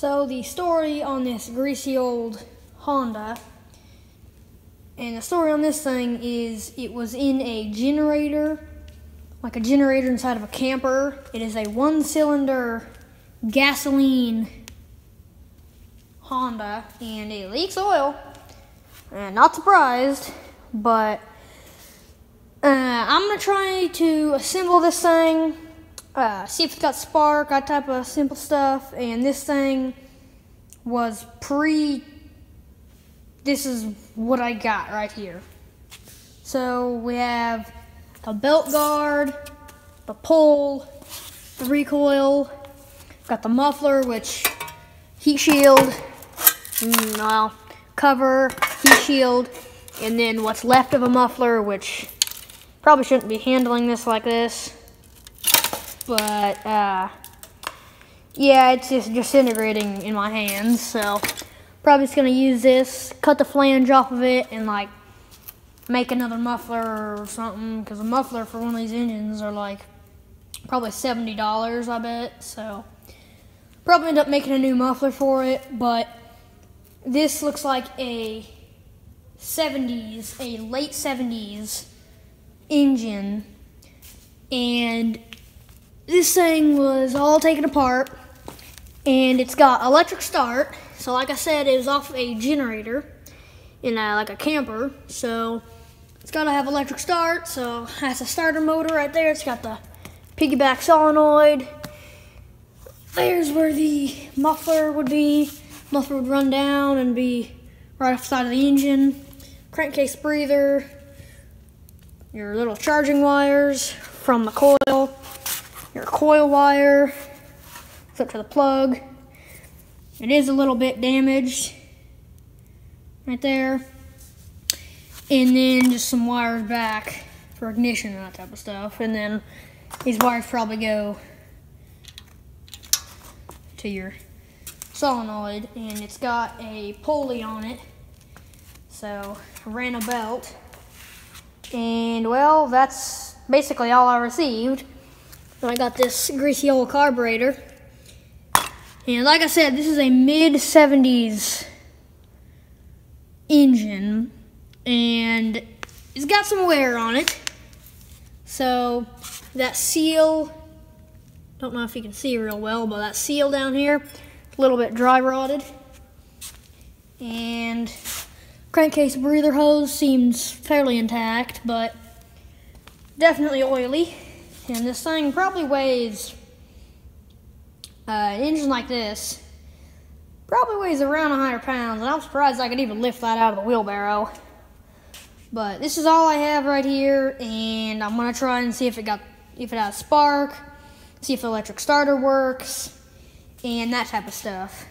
So the story on this greasy old Honda, and the story on this thing is it was in a generator, like a generator inside of a camper. It is a one-cylinder gasoline Honda, and it leaks oil. Not surprised, but I'm going to try to assemble this thing, see if it's got spark, that type of simple stuff. And this thing was this is what I got right here. So we have the belt guard, the pole, the recoil, got the muffler, which heat shield, well, cover, heat shield, and then what's left of a muffler, which probably shouldn't be handling this like this, but yeah, it's just disintegrating in my hands. So probably just gonna use this, cut the flange off of it, and like make another muffler or something, because a muffler for one of these engines are like probably $70, I bet. So probably end up making a new muffler for it. But this looks like a late 70s engine, and this thing was all taken apart, and it's got electric start. So like I said, it was off a generator in like a camper, so it's got to have electric start. So it has a starter motor right there. It's got the piggyback solenoid. There's where the muffler would be. Muffler would run down and be right off the side of the engine. Crankcase breather, your little charging wires from the coil, your coil wire, it's up to the plug. It is a little bit damaged right there. And then just some wires back for ignition and that type of stuff. And then these wires probably go to your solenoid, and it's got a pulley on it. So I ran a belt, and well, that's basically all I received. So I got this greasy old carburetor, and like I said, this is a mid-70s engine, and it's got some wear on it. So that seal, don't know if you can see real well, but that seal down here, a little bit dry rotted. And crankcase breather hose seems fairly intact, but definitely oily. And this thing probably weighs, an engine like this probably weighs around 100 pounds, and I'm surprised I could even lift that out of the wheelbarrow. But this is all I have right here, and I'm gonna try and see if it has spark, see if the electric starter works, and that type of stuff.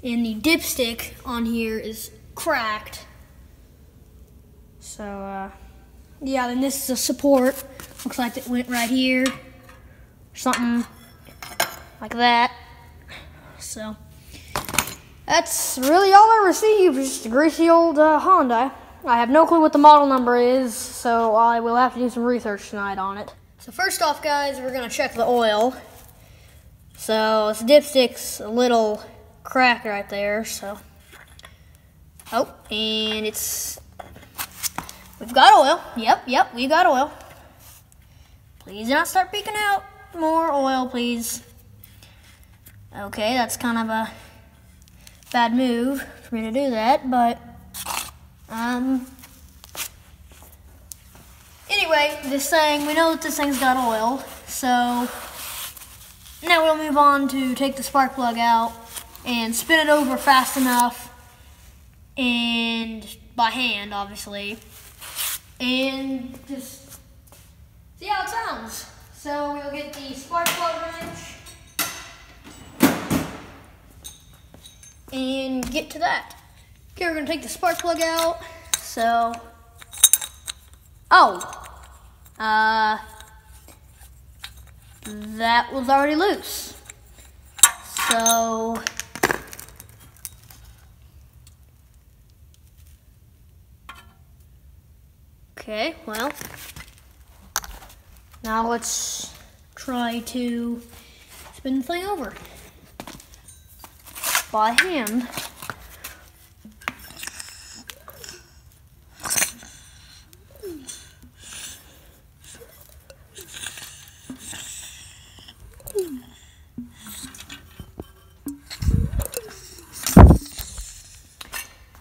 And the dipstick on here is cracked. So, yeah, then this is a support. Looks like it went right here, or something like that. So, that's really all I received, just a greasy old Honda. I have no clue what the model number is, so I will have to do some research tonight on it. So first off, guys, we're gonna check the oil. So this dipstick's a little cracked right there, so. Oh, and we've got oil. Yep, we got oil. Please do not start peeking out. More oil, please. Okay, that's kind of a bad move for me to do that, but anyway, we know that this thing's got oil, so now we'll move on to take the spark plug out and spin it over fast enough, and by hand, obviously, and just see how it sounds. So we'll get the spark plug wrench and get to that. Okay, we're gonna take the spark plug out. So, that was already loose. So, okay, well, now let's try to spin the thing over. by hand.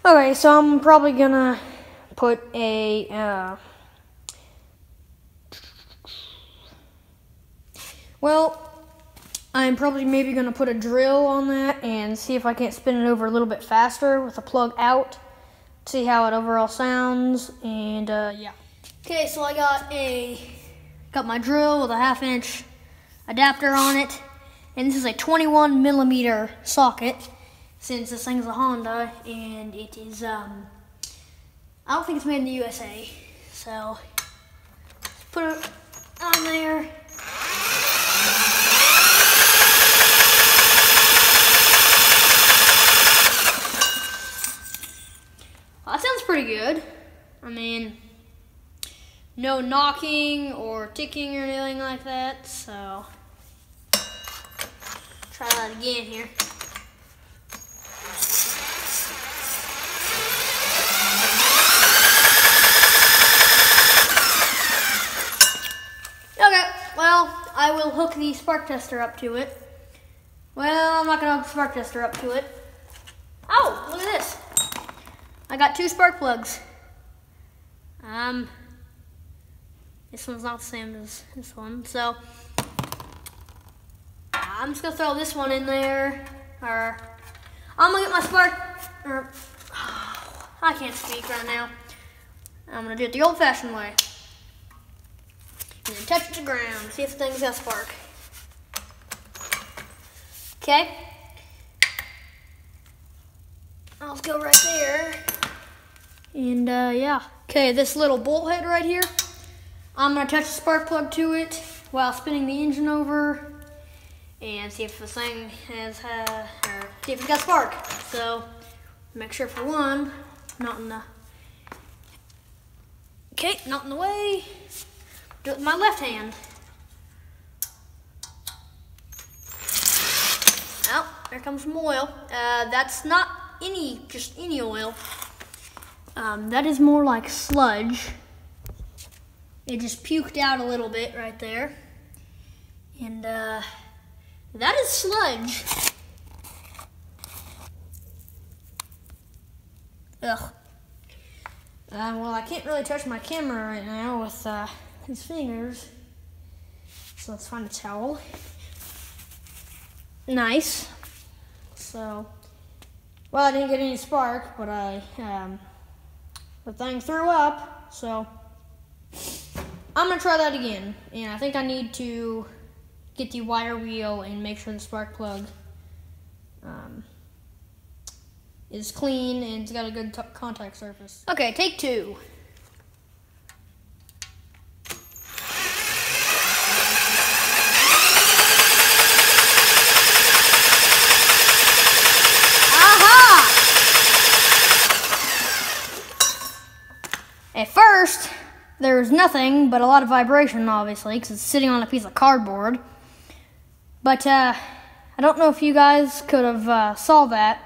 Okay, so I'm probably gonna put a, I'm probably maybe gonna put a drill on that and see if I can't spin it over a little bit faster with the plug out. See how it overall sounds, and yeah. Okay, so I got my drill with a 1/2 inch adapter on it, and this is a 21 millimeter socket. Since this thing's a Honda, and it is, I don't think it's made in the USA. So, put it on there. Well, that sounds pretty good. I mean, no knocking or ticking or anything like that, so try that again here. Okay, well, I will hook the spark tester up to it. Well, I'm not gonna hook the spark tester up to it. Oh, look at this. I got 2 spark plugs. This one's not the same as this one, so I'm just gonna throw this one in there, or I'm gonna get my spark, I can't speak right now. I'm gonna do it the old-fashioned way. And then touch it to the ground, see if the thing's got a spark. Okay. I'll go right there. And yeah. Okay, this little bolt head right here, I'm gonna touch the spark plug to it while spinning the engine over and see if the thing has, or see if it's got spark. So, make sure for one, not in the, okay, not in the way. Do it with my left hand. Oh, there comes some oil. That's not just any oil. That is more like sludge. It just puked out a little bit right there. And that is sludge. Ugh. Well, I can't really touch my camera right now with his fingers. So let's find a towel. Nice. So, well, I didn't get any spark, but the thing threw up. So, I'm gonna try that again. And I think I need to get the wire wheel and make sure the spark plug is clean and it's got a good contact surface. Okay, take 2. At first, there was nothing but a lot of vibration, obviously, because it's sitting on a piece of cardboard. But I don't know if you guys could have saw that,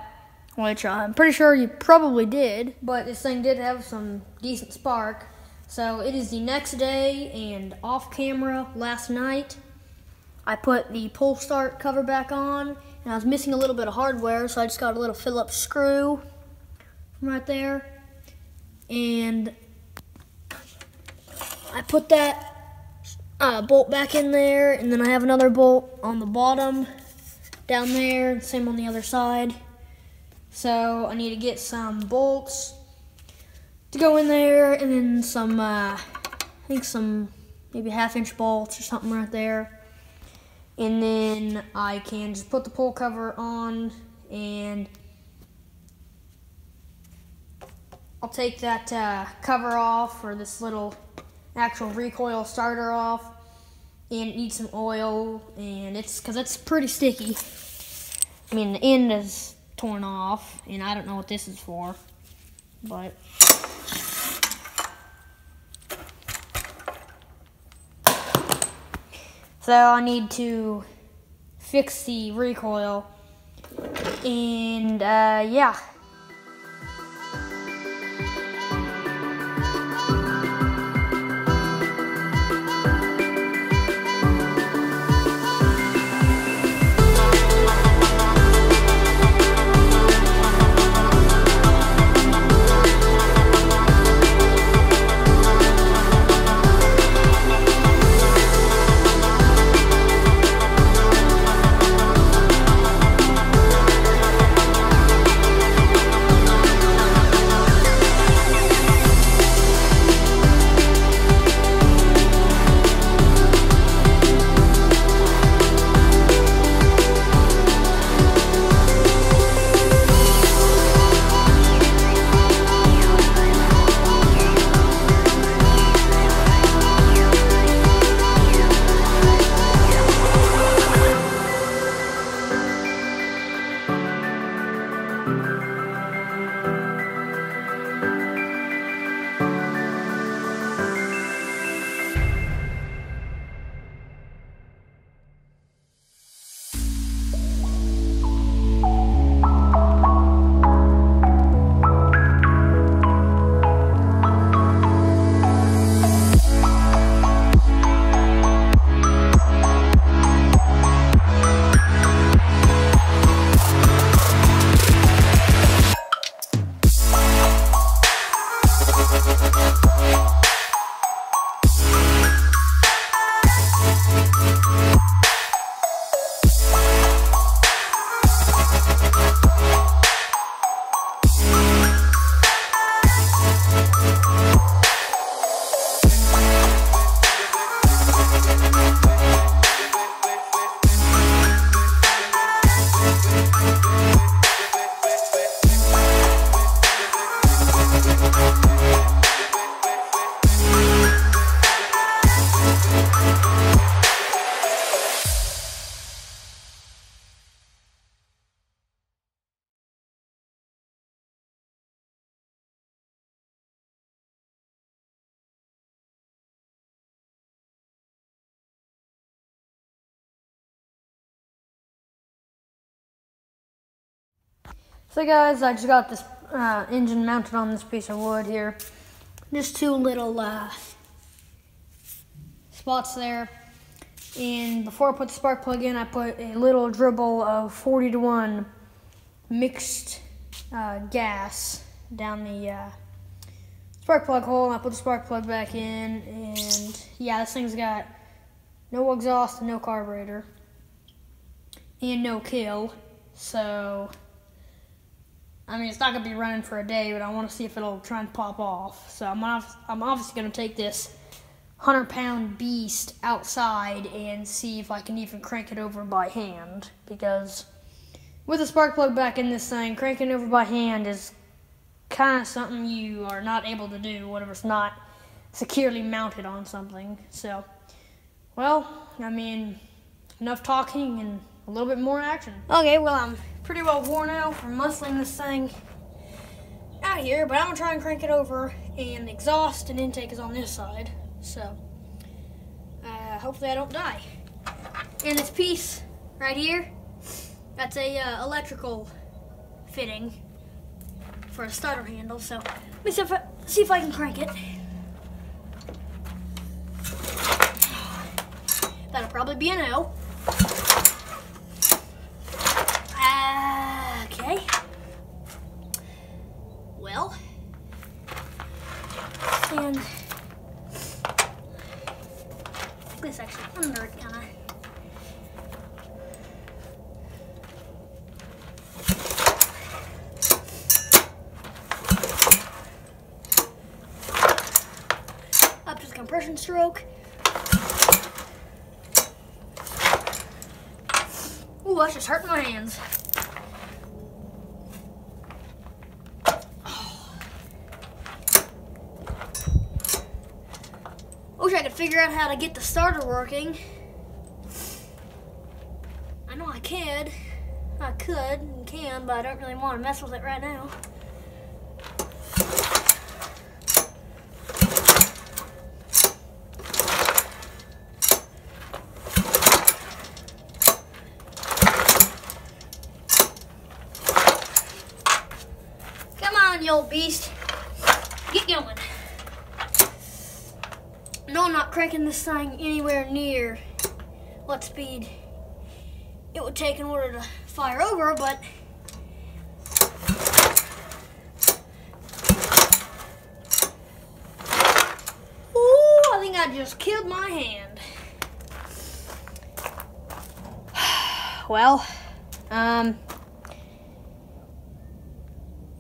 which I'm pretty sure you probably did. But this thing did have some decent spark. So it is the next day, and off camera last night, I put the pull start cover back on, and I was missing a little bit of hardware, so I just got a little Phillips screw right there. And I put that bolt back in there, and then I have another bolt on the bottom down there, same on the other side. So I need to get some bolts to go in there, and then some, I think some maybe 1/2 inch bolts or something right there. And then I can just put the pull cover on, and I'll take that cover off, or this little actual recoil starter off, and it needs some oil, and because it's pretty sticky. I mean, the end is torn off, and I don't know what this is for, but so I need to fix the recoil And yeah. So guys, I just got this engine mounted on this piece of wood here. Just two little spots there. And before I put the spark plug in, I put a little dribble of 40-to-1 mixed gas down the spark plug hole. And I put the spark plug back in, and yeah, this thing's got no exhaust and no carburetor and no kill. So I mean, it's not going to be running for a day, but I want to see if it'll try and pop off. So I'm obviously going to take this 100-pound beast outside and see if I can even crank it over by hand. Because with the spark plug back in this thing, cranking over by hand is kind of something you are not able to do whenever it's not securely mounted on something. So, well, I mean, enough talking and a little bit more action. Okay, well, I'm pretty well worn out from muscling this thing out here, but I'm gonna try and crank it over, and the exhaust and intake is on this side, so hopefully I don't die. And this piece right here, that's a electrical fitting for a starter handle, so let me see if I can crank it. That'll probably be a no. Okay. Well, and this actually under it, kind of. Up to the compression stroke. Ooh, that's just hurting my hands. Wish I could figure out how to get the starter working. I know I could. I could and can, but I don't really want to mess with it right now. you old beast. Get going. No, I'm not cranking this thing anywhere near what speed it would take in order to fire over, but ooh, I think I just killed my hand. Well,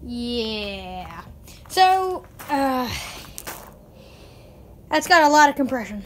yeah. So, that's got a lot of compression.